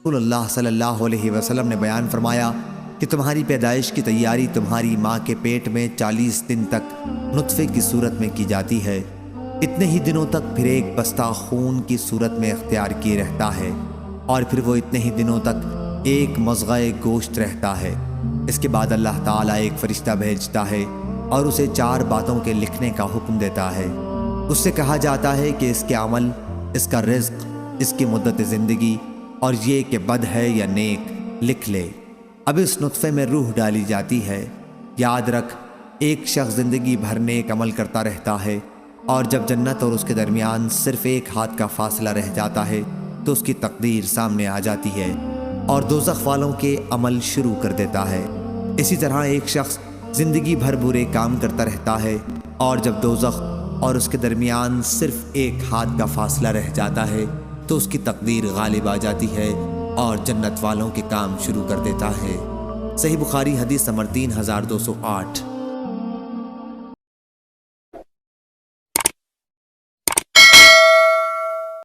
رسول اللہ صلی اللہ علیہ وسلم نے بیان فرمایا کہ تمہاری پیدائش کی تیاری تمہاری ماں کے پیٹ میں 40 دن تک نطفے کی صورت میں کی جاتی ہے۔ اتنے ہی دنوں تک پھر ایک بستہ خون کی صورت میں اختیار کیے رہتا ہے، اور پھر وہ اتنے ہی دنوں تک ایک مضغہ گوشت رہتا ہے۔ اس کے بعد اللہ تعالیٰ ایک فرشتہ بھیجتا ہے اور اسے 4 باتوں کے لکھنے کا حکم دیتا ہے۔ اس سے کہا جاتا ہے کہ اس کے عمل، اس کا رزق، اس کی مدت زندگی اور یہ کہ بد ہے یا نیک لکھ لے۔ اب اس نطفے میں روح ڈالی جاتی ہے۔ یاد رکھ، ایک شخص زندگی بھر نیک عمل کرتا رہتا ہے، اور جب جنت اور اس کے درمیان صرف ایک ہاتھ کا فاصلہ رہ جاتا ہے تو اس کی تقدیر سامنے آ جاتی ہے اور دوزخ والوں کے عمل شروع کر دیتا ہے۔ اسی طرح ایک شخص زندگی بھر برے کام کرتا رہتا ہے، اور جب دوزخ اور اس کے درمیان صرف ایک ہاتھ کا فاصلہ رہ جاتا ہے تو اس کی تقدیر غالب آ جاتی ہے اور جنت والوں کے کام شروع کر دیتا ہے۔ صحیح بخاری حدیث نمبر 3208۔